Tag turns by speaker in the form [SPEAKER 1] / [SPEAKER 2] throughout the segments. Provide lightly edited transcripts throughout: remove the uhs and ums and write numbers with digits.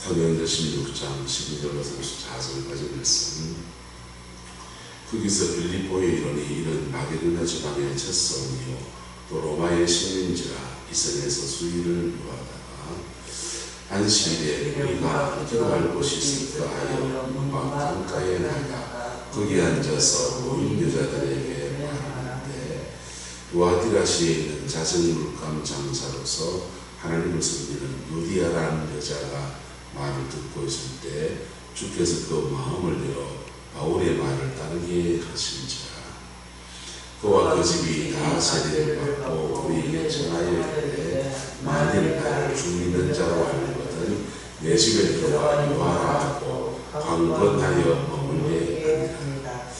[SPEAKER 1] 사도행전 16장 12절로서 14절까지 말씀. 거기서 빌립보에 이르니 이런 마게도냐 지방의 첫 성이요 또 로마의 시민지라 이성에서 수위를 요하다가 안식일에 우리가 기도할 곳이 있을까 하여 문밖 강가에 나가 거기 앉아서 모인 여자들에게 말하는데 두아디라시에 있는 자정물감 장사로서 하나님을 섬기는 루디아라는 여자가 말을 듣고 있을 때 주께서 그 마음을 열어 바울의 말을 따르게 하신지라. 그와 그 집이 다 세례를 받고 우리에게 전하여 이르되 만일 나를 주 믿는 자로 알거든 내 집에 들어와 유하라 하고 강권하여 머물게 하니라.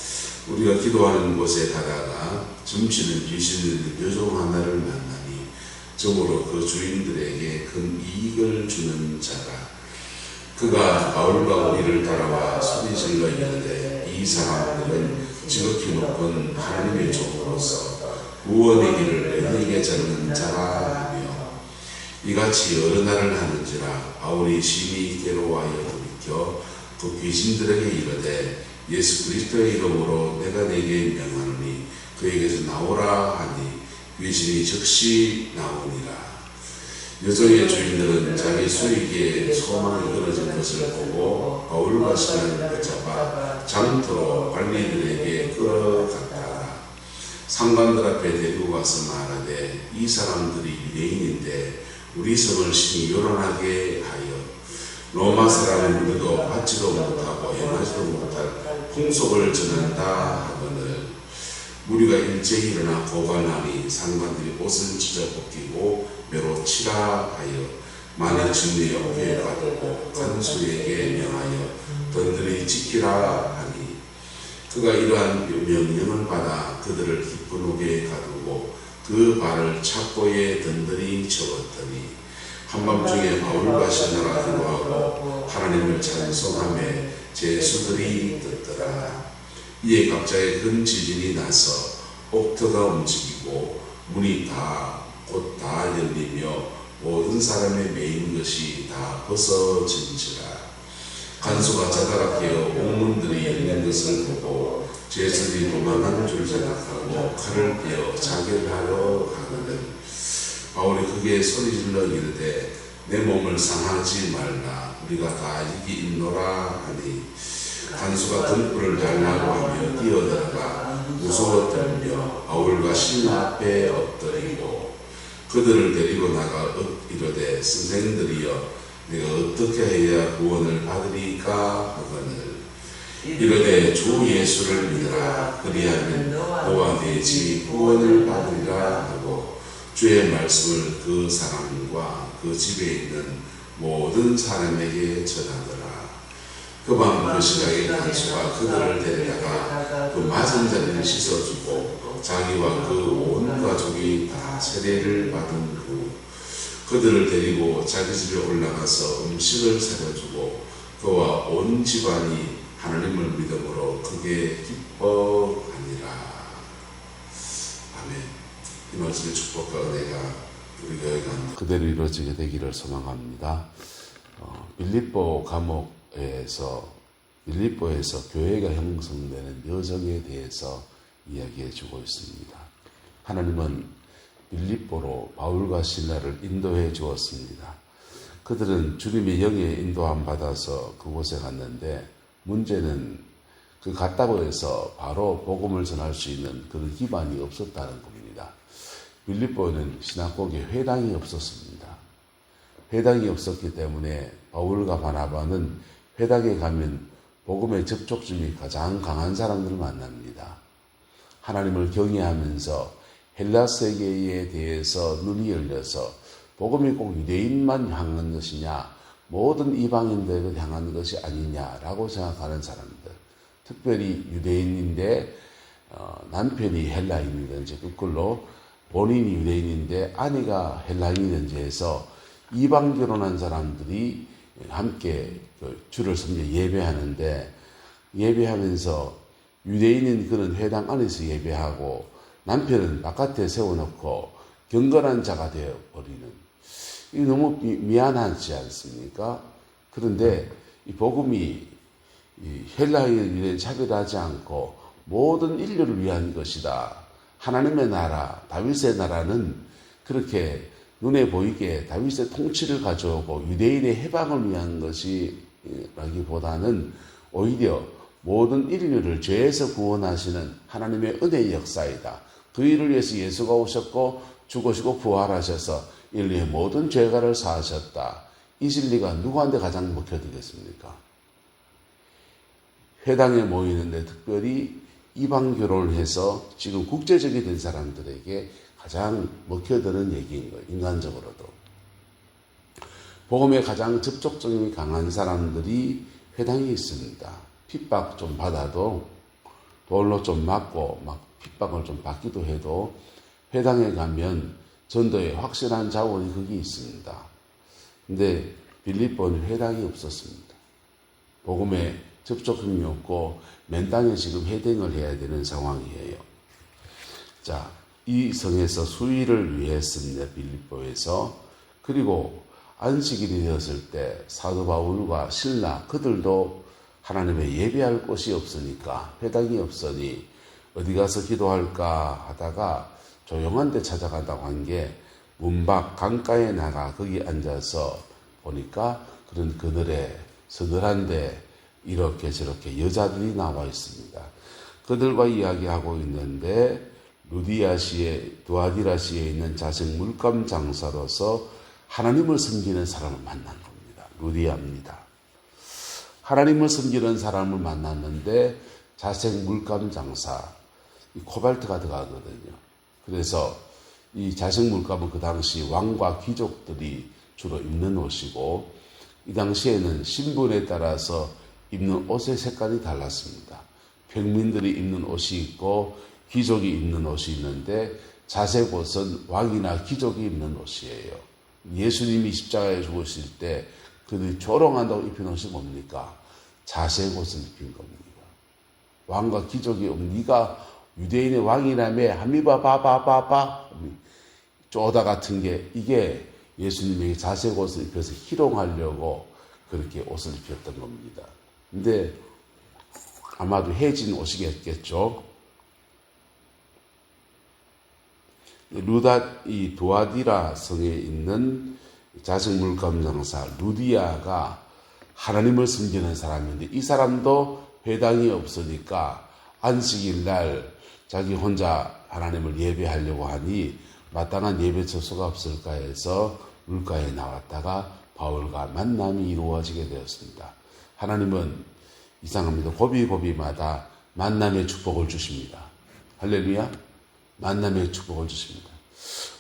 [SPEAKER 1] 우리가 기도하는 곳에 가다가 점치는 귀신을 여종 하나를 만나니 점으로 그 주인들에게 큰 이익을 주는 자라. 그가 바울과 우리를 따라와 소리질러 이르되 이 사람들은 지극히 높은 하나님의 종으로서 구원의 길을 너희에게 잡는 자라 하며 이같이 여러 날을 하는지라. 바울이 심히 괴로워하여 돌이켜 그 귀신들에게 이르되 예수 그리스도의 이름으로 내가 내게 명하노니 그에게서 나오라 하니 귀신이 즉시 나오니라. 여종의 주인들은 자기 수익에 소망이 끊어진 것을 보고 바울과 시간을 붙잡아 장터로 관리들에게 끌어갔다가 상관들 앞에 데리고 가서 말하되 이 사람들이 유대인인데 우리 성을 심히 요란하게 하여 로마 사람은 우리도 받지도 못하고 행하지도 못할 풍속을 전한다 하거늘 무리가 일제히 일어나 고발하니 상관들이 옷을 찢어 벗기고 매로 치라 하여 만일 진리에 오게 가두고 간수에게 명하여 던들이 지키라 하니 그가 이러한 명령을 받아 그들을 깊은 옥에 가두고 그 발을 착고에 던들이 쳐었더니 한밤중에 바울과 시라가 기도하고 하나님을 찬송하며 제수들이 듣더라. 이에 갑자기 큰 지진이 나서 옥터가 움직이고 문이 곧 다 열리며 모든 사람의 메인 것이 다 벗어진지라. 간수가 자다가 깨어 옥문들이 열린 것을 보고 제수들이 도망하는 줄 생각하고 칼을 빼어 자결하러 가거든 바울이 크게 소리질러 이르되 내 몸을 상하지 말라 우리가 다 이기 있노라 하니 간수가 등불을 달라고 하며 뛰어들어가 무서워 떨며 바울과 신라 앞에 엎드리고 그들을 데리고 나가 이르되 선생들이여 내가 어떻게 해야 구원을 받으리까 하거늘 이르되 주 예수를 믿으라 그리하면 너와 네 집이 구원을 받으리라 하고 주의 말씀을 그 사람과 그 집에 있는 모든 사람에게 전하더라. 그 밤 그 시각에 간수가 그들을 데려다가 그 맞은 자리를 씻어주고 자기와 그 온 가족이 다 세례를 받은 후 그들을 데리고 자기 집에 올라가서 음식을 사려주고 그와 온 집안이 하나님을 믿음으로 크게 기뻐하니라. 아멘. 이 말씀의 축복과 은혜가 우리 교회가 그대로 이루어지게 되기를 소망합니다. 빌립보 감옥에서 교회가 형성되는 여정에 대해서 이야기해 주고 있습니다. 하나님은 빌립보로 바울과 실라를 인도해 주었습니다. 그들은 주님의 영에 인도함 받아서 그곳에 갔는데 문제는 그 갔다고 해서 바로 복음을 전할 수 있는 그런 기반이 없었다는 겁니다. 빌립보는 시나고게 회당이 없었습니다. 회당이 없었기 때문에 바울과 바나바는 회당에 가면 복음의 접촉점이 가장 강한 사람들을 만납니다. 하나님을 경외하면서 헬라 세계에 대해서 눈이 열려서 복음이 꼭 유대인만 향한 것이냐 모든 이방인들을 향한 것이 아니냐라고 생각하는 사람들, 특별히 유대인인데 남편이 헬라인이든지 그걸로 본인이 유대인인데 아내가 헬라인이든지 해서 이방 결혼한 사람들이 함께 주를 섬겨 예배하는데 예배하면서 유대인인 그런 회당 안에서 예배하고 남편은 바깥에 세워놓고 경건한 자가 되어버리는, 이 너무 미안하지 않습니까?
[SPEAKER 2] 그런데 이 복음이 이 헬라인에 차별하지 않고 모든 인류를 위한 것이다. 하나님의 나라, 다윗의 나라는 그렇게 눈에 보이게 다윗의 통치를 가져오고 유대인의 해방을 위한 것이라기보다는 오히려 모든 인류를 죄에서 구원하시는 하나님의 은혜의 역사이다. 그 일을 위해서 예수가 오셨고 죽으시고 부활하셔서 인류의 모든 죄가를 사하셨다. 이 진리가 누구한테 가장 먹혀들겠습니까? 회당에 모이는데 특별히 이방 결혼을 해서 지금 국제적이 된 사람들에게 가장 먹혀드는 얘기인 거예요. 인간적으로도. 복음에 가장 접촉성이 강한 사람들이 회당에 있습니다. 핍박 좀 받아도 돌로 좀 맞고 막 핍박을 좀 받기도 해도 회당에 가면 전도에 확실한 자원이 거기 있습니다. 근데 빌립보는 회당이 없었습니다. 복음에 접촉성이 없고 맨 땅에 지금 해당을 해야 되는 상황이에요. 자, 이 성에서 수일을 위했습니다. 빌립보에서. 그리고 안식일이 되었을 때 사도 바울과 실라 그들도 하나님의 예배할 곳이 없으니까 회당이 없으니 어디 가서 기도할까 하다가 조용한 데 찾아간다고 한 게 문밖 강가에 나가 거기 앉아서 보니까 그런 그늘에 서늘한데 이렇게 저렇게 여자들이 나와 있습니다. 그들과 이야기하고 있는데 두아디라시에 있는 자색 물감 장사로서 하나님을 섬기는 사람을 만난 겁니다. 루디아입니다. 하나님을 섬기는 사람을 만났는데 자색 물감 장사, 이 코발트가 들어가거든요. 그래서 이 자색 물감은 그 당시 왕과 귀족들이 주로 입는 옷이고 이 당시에는 신분에 따라서 입는 옷의 색깔이 달랐습니다. 평민들이 입는 옷이 있고 귀족이 입는 옷이 있는데 자색 옷은 왕이나 귀족이 입는 옷이에요. 예수님이 십자가에 죽으실 때 그들이 조롱한다고 입힌 옷이 뭡니까? 자색 옷을 입힌 겁니다. 왕과 귀족이 네가 유대인의 왕이라며 한미바 바바바바 쪼다 같은 게 이게 예수님에게 자색 옷을 입혀서 희롱하려고 그렇게 옷을 입혔던 겁니다. 근데 아마도 해진 옷이겠죠. 이 두아디라 성에 있는 자색 물감 장사 루디아가 하나님을 섬기는 사람인데 이 사람도 회당이 없으니까 안식일 날 자기 혼자 하나님을 예배하려고 하니 마땅한 예배 처소가 없을까 해서 물가에 나왔다가 바울과 만남이 이루어지게 되었습니다. 하나님은 이상합니다. 고비고비마다 만남의 축복을 주십니다. 할렐루야. 만남의 축복을 주십니다.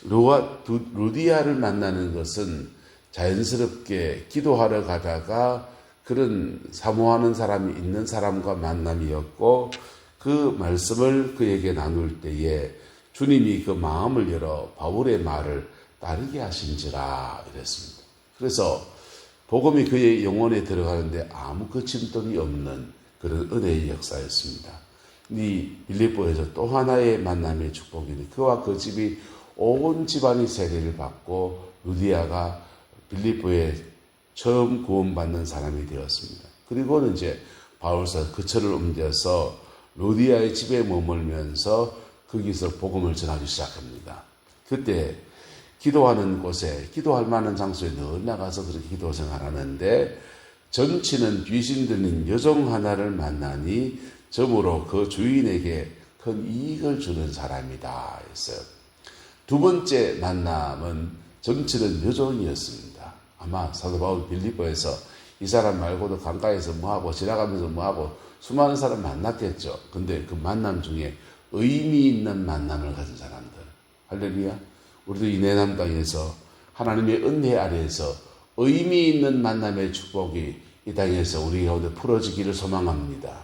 [SPEAKER 2] 루디아를 만나는 것은 자연스럽게 기도하러 가다가 그런 사모하는 사람이 있는 사람과 만남이었고 그 말씀을 그에게 나눌 때에 주님이 그 마음을 열어 바울의 말을 따르게 하신지라 이랬습니다. 그래서 복음이 그의 영혼에 들어가는데 아무 거침돌이 없는 그런 은혜의 역사였습니다. 이 빌립보에서 또 하나의 만남의 축복이니 그와 그 집이 온 집안이 세례를 받고 루디아가 빌립보에 처음 구원받는 사람이 되었습니다. 그리고는 이제 바울서 그처를 옮겨서 루디아의 집에 머물면서 거기서 복음을 전하기 시작합니다. 그때 기도하는 곳에 기도할 만한 장소에 늘 나가서 그렇게 기도 생활하는데 전치는 귀신 들린 여종 하나를 만나니 점으로 그 주인에게 큰 이익을 주는 사람이다 했어요. 두 번째 만남은 점치는 여종이었습니다. 아마 사도 바울 빌립보에서 이 사람 말고도 강가에서 뭐하고 지나가면서 뭐하고 수많은 사람 만났겠죠. 근데 그 만남 중에 의미 있는 만남을 가진 사람들. 할렐루야. 우리도 이 내남 땅에서 하나님의 은혜 아래에서 의미 있는 만남의 축복이 이 땅에서 우리 가운데 풀어지기를 소망합니다.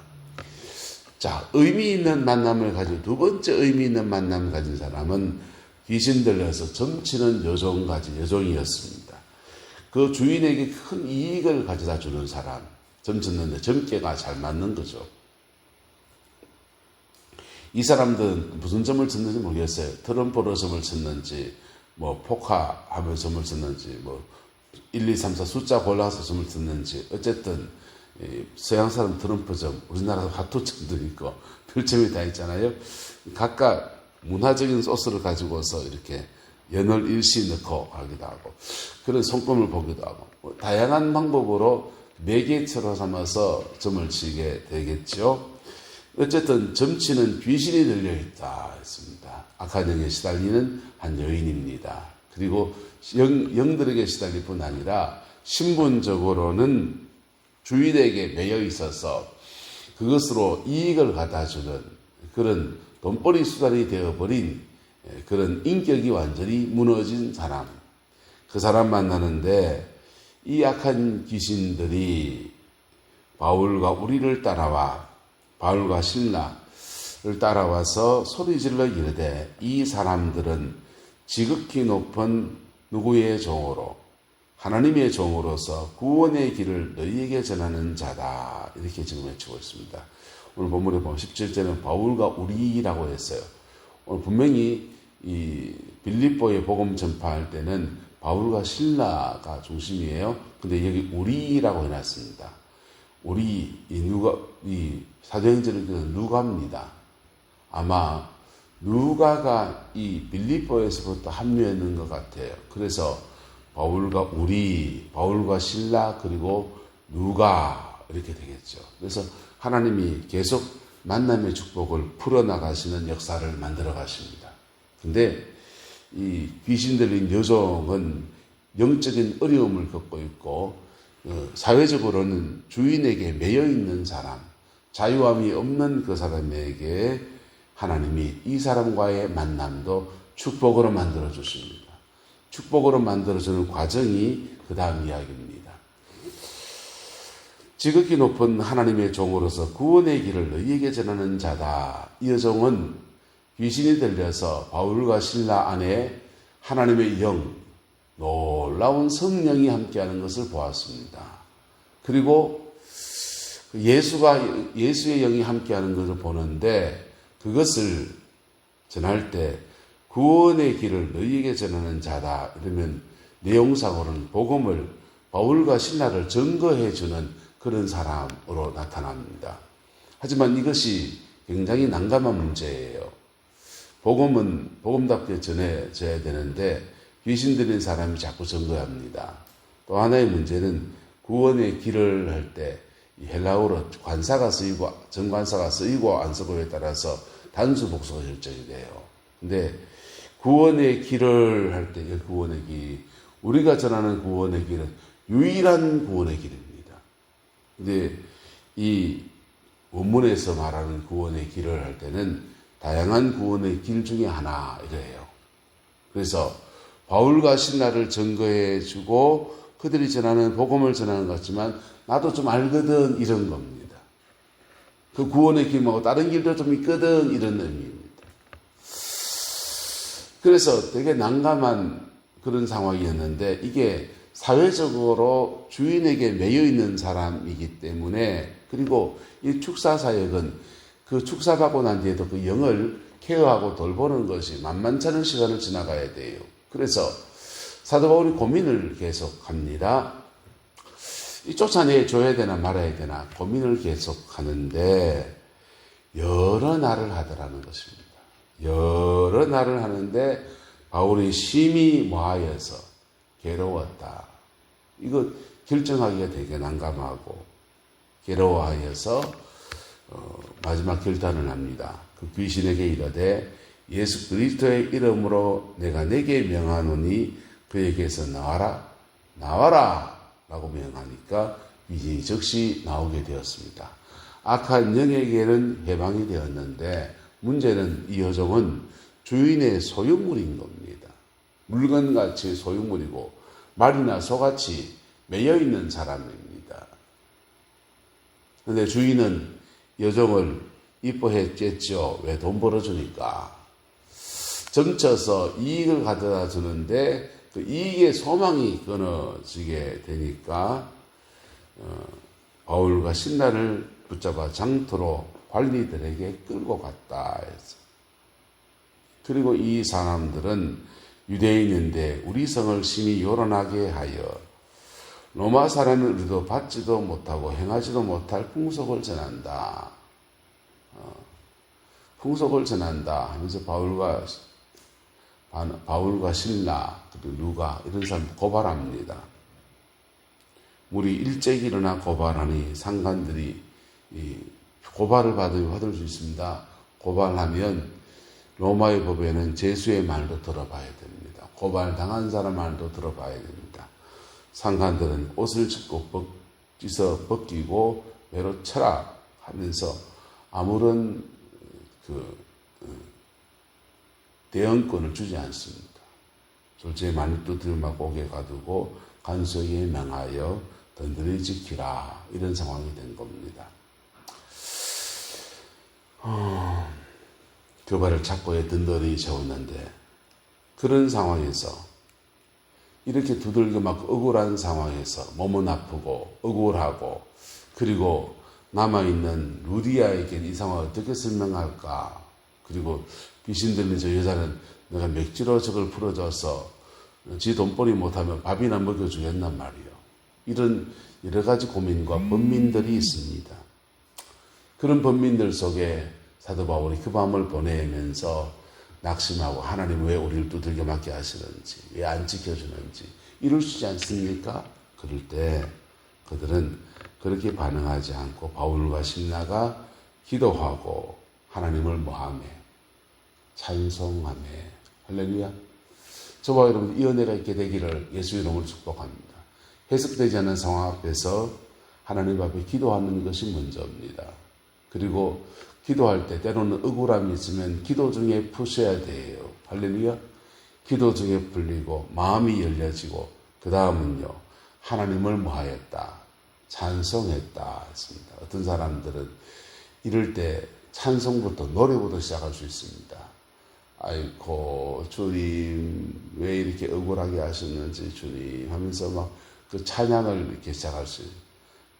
[SPEAKER 2] 자, 의미 있는 만남을 가진 두 번째 의미 있는 만남을 가진 사람은 귀신 들려서 점치는 여종이었습니다. 그 주인에게 큰 이익을 가져다 주는 사람, 점쳤는데 점괘가 잘 맞는 거죠. 이 사람들은 무슨 점을 쳤는지 모르겠어요. 트럼프로 점을 쳤는지, 뭐 포카하면 점을 쳤는지, 뭐 1, 2, 3, 4 숫자 골라서 점을 듣는지 어쨌든 서양 사람 트럼프점, 우리나라 화투점도 있고 별점이 다 있잖아요. 각각 문화적인 소스를 가지고서 이렇게 연을 일시 넣고 하기도 하고 그런 손금을 보기도 하고 다양한 방법으로 매개체로 삼아서 점을 치게 되겠죠. 어쨌든 점치는 귀신이 들려있다 했습니다. 악한 영에 시달리는 한 여인입니다. 그리고 영들에게 시달릴 뿐 아니라 신분적으로는 주인에게 매여 있어서 그것으로 이익을 갖다주는 그런 돈벌이 수단이 되어버린 그런 인격이 완전히 무너진 사람, 그 사람 만나는데 이 악한 귀신들이 바울과 우리를 따라와 바울과 실라를 따라와서 소리질러 이르되 이 사람들은 지극히 높은 누구의 종으로 하나님의 종으로서 구원의 길을 너희에게 전하는 자다 이렇게 지금 외치고 있습니다. 오늘 본문에 보면 17절은 바울과 우리라고 했어요. 오늘 분명히 이 빌립보의 복음 전파할 때는 바울과 실라가 중심이에요. 근데 여기 우리라고 해놨습니다. 우리 이 사도행전을 읽는 누가입니다. 아마 누가가 이 빌립보에서부터 합류했는 것 같아요. 그래서 바울과 우리, 바울과 실라 그리고 누가 이렇게 되겠죠. 그래서 하나님이 계속 만남의 축복을 풀어나가시는 역사를 만들어 가십니다. 근데 이 귀신 들린 여종은 영적인 어려움을 겪고 있고 사회적으로는 주인에게 매여 있는 사람, 자유함이 없는 그 사람에게 하나님이 이 사람과의 만남도 축복으로 만들어 주십니다. 축복으로 만들어주는 과정이 그 다음 이야기입니다. 지극히 높은 하나님의 종으로서 구원의 길을 너희에게 전하는 자다. 이 여종은 귀신이 들려서 바울과 실라 안에 하나님의 영, 놀라운 성령이 함께하는 것을 보았습니다. 그리고 예수의 영이 함께하는 것을 보는데 그것을 전할 때 구원의 길을 너희에게 전하는 자다. 이러면 내용상으로는 복음을 바울과 실라를 증거해 주는 그런 사람으로 나타납니다. 하지만 이것이 굉장히 난감한 문제예요. 복음은 복음답게 전해져야 되는데 귀신 들린 사람이 자꾸 증거합니다. 또 하나의 문제는 구원의 길을 할 때 헬라어로 관사가 쓰이고 정관사가 쓰이고 안 쓰고에 따라서 단수 복수가 결정이 돼요. 근데 구원의 길을 할 때 구원의 길, 우리가 전하는 구원의 길은 유일한 구원의 길입니다. 근데 이 원문에서 말하는 구원의 길을 할 때는 다양한 구원의 길 중에 하나 이래요. 그래서 바울과 실라를 증거해 주고 그들이 전하는 복음을 전하는 것 같지만 나도 좀 알거든 이런 겁니다. 그 구원의 길하고 다른 길도 좀 있거든 이런 의미입니다. 그래서 되게 난감한 그런 상황이었는데 이게 사회적으로 주인에게 매여 있는 사람이기 때문에 그리고 이 축사사역은 그 축사받고 난 뒤에도 그 영을 케어하고 돌보는 것이 만만치 않은 시간을 지나가야 돼요. 그래서 사도 바울이 고민을 계속합니다. 이 쫓아내줘야 되나 말아야 되나 고민을 계속하는데 여러 날을 하더라는 것입니다. 여러 날을 하는데 바울이 심히 모하여서 괴로웠다. 이거 결정하기가 되게 난감하고 괴로워하여서 마지막 결단을 합니다. 그 귀신에게 이르되 예수 그리스도의 이름으로 내가 내게 명하노니 그에게서 나와라 나와라 라고 명하니까 귀신이 즉시 나오게 되었습니다. 악한 영에게는 해방이 되었는데 문제는 이 여종은 주인의 소유물인 겁니다. 물건같이 소유물이고 말이나 소같이 매여있는 사람입니다. 그런데 주인은 여종을 이뻐했겠죠. 왜? 돈 벌어주니까. 점쳐서 이익을 가져다 주는데 그 이익의 소망이 끊어지게 되니까 바울과 실라를 붙잡아 장터로 관리들에게 끌고 갔다 해서. 그리고 이 사람들은 유대인인데 우리 성을 심히 요란하게 하여 로마 사람은 우리도 받지도 못하고 행하지도 못할 풍속을 전한다. 풍속을 전한다 하면서 바울과 신라 그리고 누가 이런 사람 고발합니다. 우리 일찍 일어나 고발하니 상관들이 고발을 받을 수 있습니다. 고발하면 로마의 법에는 제수의 말도 들어봐야 됩니다. 고발당한 사람 말도 들어봐야 됩니다. 상관들은 옷을 찢어 벗기고 매로 쳐라 하면서 아무런 대응권을 주지 않습니다. 졸지에 만입도 들막 옥에 가두고 간소에 명하여 든든히 지키라, 이런 상황이 된 겁니다. 그 발을 잡고에 든든히 재웠는데, 그런 상황에서 이렇게 두들겨 막 억울한 상황에서 몸은 아프고 억울하고, 그리고 남아있는 루디아에게 이 상황을 어떻게 설명할까? 그리고 귀신 들린 저 여자는 내가 맥주로 저걸 풀어줘서 지 돈벌이 못하면 밥이나 먹여주겠단 말이에요. 이런 여러 가지 고민과 번민들이 있습니다. 그런 번민들 속에 사도 바울이 그 밤을 보내면서 낙심하고 하나님 왜 우리를 두들겨 맞게 하시는지, 왜 안 지켜주는지 이럴 수 있지 않습니까? 그럴 때 그들은 그렇게 반응하지 않고 바울과 신라가 기도하고 하나님을 모함해, 찬송하며, 할렐루야. 저와 여러분 이 은혜가 있게 되기를 예수의 이름으로 축복합니다. 해석되지 않는 상황 앞에서 하나님 앞에 기도하는 것이 먼저입니다. 그리고 기도할 때 때로는 억울함이 있으면 기도 중에 푸셔야 돼요. 할렐루야. 기도 중에 풀리고 마음이 열려지고 그 다음은요, 하나님을 모하였다, 찬송했다 했습니다. 어떤 사람들은 이럴 때 찬송부터 노래부터 시작할 수 있습니다. 아이고 주님 왜 이렇게 억울하게 하셨는지 주님 하면서 막 그 찬양을 이렇게 시작할 수 있어요.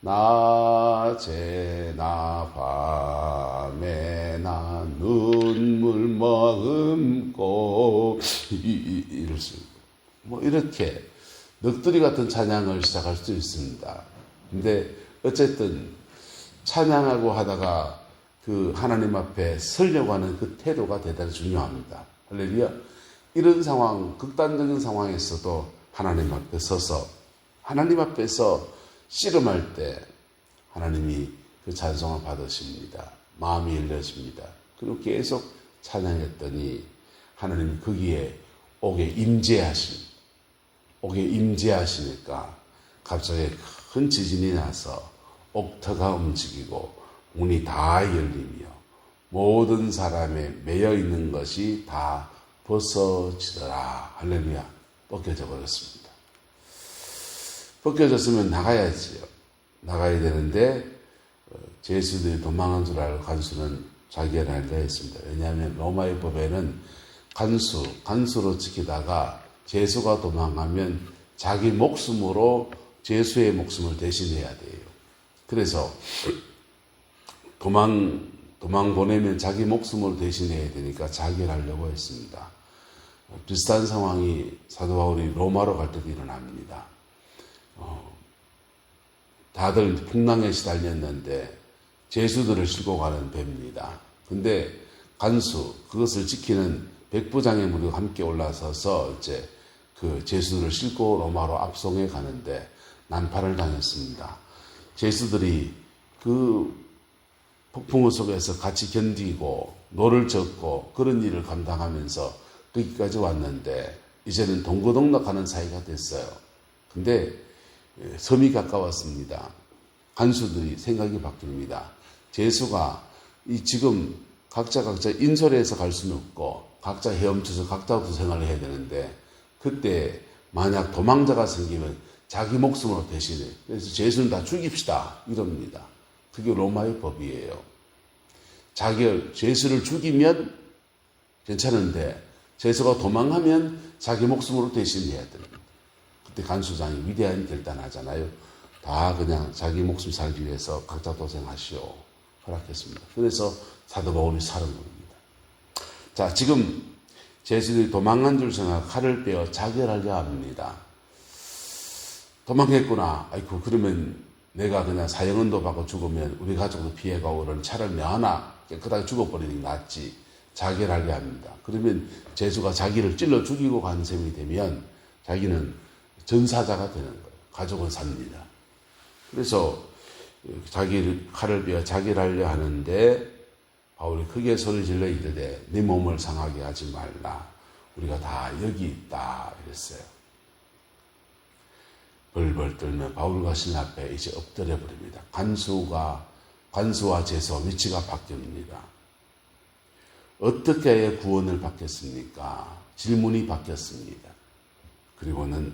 [SPEAKER 2] 낮에 나 밤에 나 눈물 머금고 이럴 수 있고, 뭐 이렇게 넋두리 같은 찬양을 시작할 수도 있습니다. 근데 어쨌든 찬양하고 하다가 그 하나님 앞에 서려고 하는 그 태도가 대단히 중요합니다. 할렐루야. 이런 상황, 극단적인 상황에서도 하나님 앞에 서서 하나님 앞에서 씨름할 때 하나님이 그 찬송을 받으십니다. 마음이 열려집니다. 그리고 계속 찬양했더니 하나님이 거기에 옥에 임재하시니까 갑자기 큰 지진이 나서 옥터가 움직이고 문이 다 열리며 모든 사람의 매여 있는 것이 다 벗어지더라. 할렐루야. 벗겨져 버렸습니다. 벗겨졌으면 나가야지요. 나가야 되는데 제수들이 도망한 줄 알고 간수는 자기가 날려 했습니다. 왜냐하면 로마의 법에는 간수로 지키다가 제수가 도망하면 자기 목숨으로 제수의 목숨을 대신해야 돼요. 그래서 도망 보내면 자기 목숨으로 대신해야 되니까 자기를 하려고 했습니다. 비슷한 상황이 사도 바울이 로마로 갈 때도 일어납니다. 다들 풍랑에 시달렸는데 제수들을 싣고 가는 배입니다. 근데 간수, 그것을 지키는 백부장의 무리가 함께 올라서서 이제 그 제수들을 싣고 로마로 압송해 가는데 난파를 당했습니다. 제수들이 그 폭풍우 속에서 같이 견디고 노를 젓고 그런 일을 감당하면서 거기까지 왔는데 이제는 동거동락하는 사이가 됐어요. 근데 섬이 가까웠습니다. 간수들이 생각이 바뀝니다. 제수가 지금 각자 인솔해서 갈 수는 없고 각자 헤엄쳐서 각자 생활을 해야 되는데 그때 만약 도망자가 생기면 자기 목숨으로 대신해. 그래서 제수는 다 죽입시다 이럽니다. 그게 로마의 법이에요. 제수를 죽이면 괜찮은데 제수가 도망하면 자기 목숨으로 대신해야 됩니다. 그때 간수장이 위대한 결단하잖아요. 다 그냥 자기 목숨 살기 위해서 각자 도생하시오 허락했습니다. 그래서 사도 바울이 살은 겁니다. 자, 지금 제수들이 도망간 줄 생각 칼을 빼어 자결하려 합니다. 도망했구나. 아이고, 그러면 내가 그냥 사형은도 받고 죽으면 우리 가족도 피해가 오는 차라리 내 하나 깨끗하게 죽어버리는 게 낫지. 자기를 하려 합니다. 그러면 제수가 자기를 찔러 죽이고 간 셈이 되면 자기는 전사자가 되는 거예요. 가족은 삽니다. 그래서 칼을 베어 자기를 하려 하는데 바울이 크게 소리 질러 이르되 네 몸을 상하게 하지 말라. 우리가 다 여기 있다 이랬어요. 벌벌 떨며 바울과 신라 앞에 이제 엎드려 버립니다. 관수와 제수 위치가 바뀝니다. 어떻게 해야 구원을 받겠습니까? 질문이 바뀌었습니다. 그리고는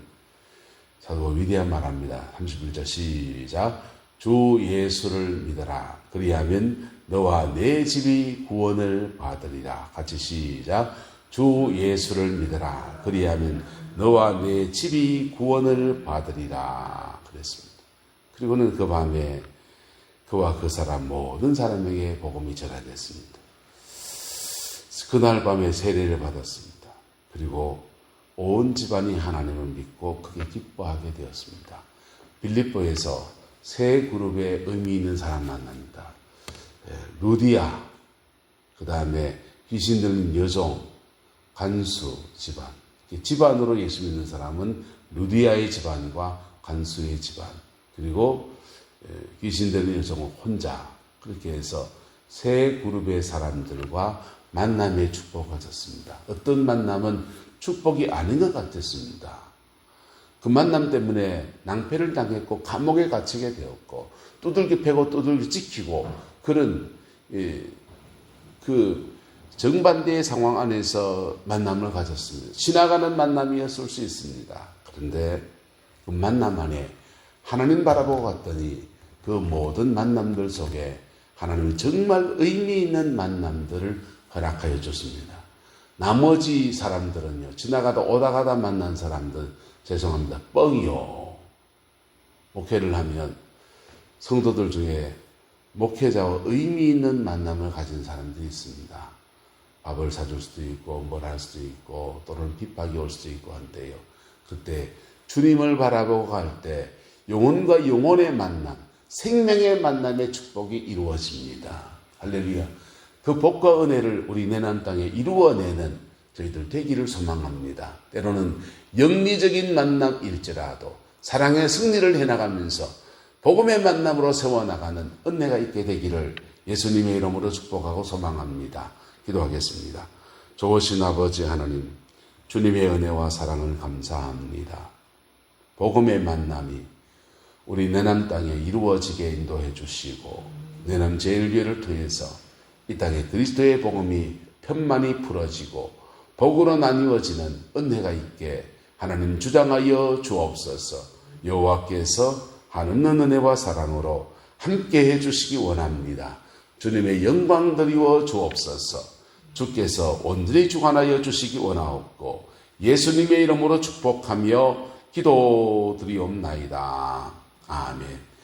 [SPEAKER 2] 사도 위대한 말합니다. 31절 시작. 주 예수를 믿어라. 그리하면 너와 내 집이 구원을 받으리라. 같이 시작. 주 예수를 믿어라. 그리하면 너와 내 집이 구원을 받으리라. 그랬습니다. 그리고는 그 밤에 그와 그 사람 모든 사람에게 복음이 전하됐습니다. 그날 밤에 세례를 받았습니다. 그리고 온 집안이 하나님을 믿고 크게 기뻐하게 되었습니다. 빌립보에서 세 그룹의 의미 있는 사람 만납니다. 루디아, 그 다음에 귀신 들린 여종, 간수 집안. 집안으로 예수 믿는 사람은 루디아의 집안과 간수의 집안, 그리고 귀신 들린 여종은 혼자. 그렇게 해서 세 그룹의 사람들과 만남의 축복을 가졌습니다. 어떤 만남은 축복이 아닌 것 같았습니다. 그 만남 때문에 낭패를 당했고 감옥에 갇히게 되었고 두들겨 패고 두들겨 찍히고 그런 그 정반대의 상황 안에서 만남을 가졌습니다. 지나가는 만남이었을 수 있습니다. 그런데 그 만남 안에 하나님 바라보고 갔더니 그 모든 만남들 속에 하나님은 정말 의미 있는 만남들을 허락하여 줬습니다. 나머지 사람들은요, 지나가다 오다 가다 만난 사람들, 죄송합니다, 뻥이요. 목회를 하면 성도들 중에 목회자와 의미 있는 만남을 가진 사람들이 있습니다. 밥을 사줄 수도 있고 뭘 할 수도 있고 또는 핍박이 올 수도 있고 한데요. 그때 주님을 바라보고 갈 때 영혼과 영혼의 만남, 생명의 만남의 축복이 이루어집니다. 할렐루야. 그 복과 은혜를 우리 내난 땅에 이루어내는 저희들 되기를 소망합니다. 때로는 영리적인 만남일지라도 사랑의 승리를 해나가면서 복음의 만남으로 세워나가는 은혜가 있게 되기를 예수님의 이름으로 축복하고 소망합니다. 기도하겠습니다. 좋으신 아버지 하나님, 주님의 은혜와 사랑을 감사합니다. 복음의 만남이 우리 내남 땅에 이루어지게 인도해 주시고 내남 제일교회를 통해서 이 땅에 그리스도의 복음이 편만히 풀어지고 복으로 나뉘어지는 은혜가 있게 하나님 주장하여 주옵소서. 여호와께서 한없는 은혜와 사랑으로 함께 해주시기 원합니다. 주님의 영광 드리워 주옵소서. 주께서 온전히 주관하여 주시기 원하옵고 예수님의 이름으로 축복하며 기도드리옵나이다. 아멘.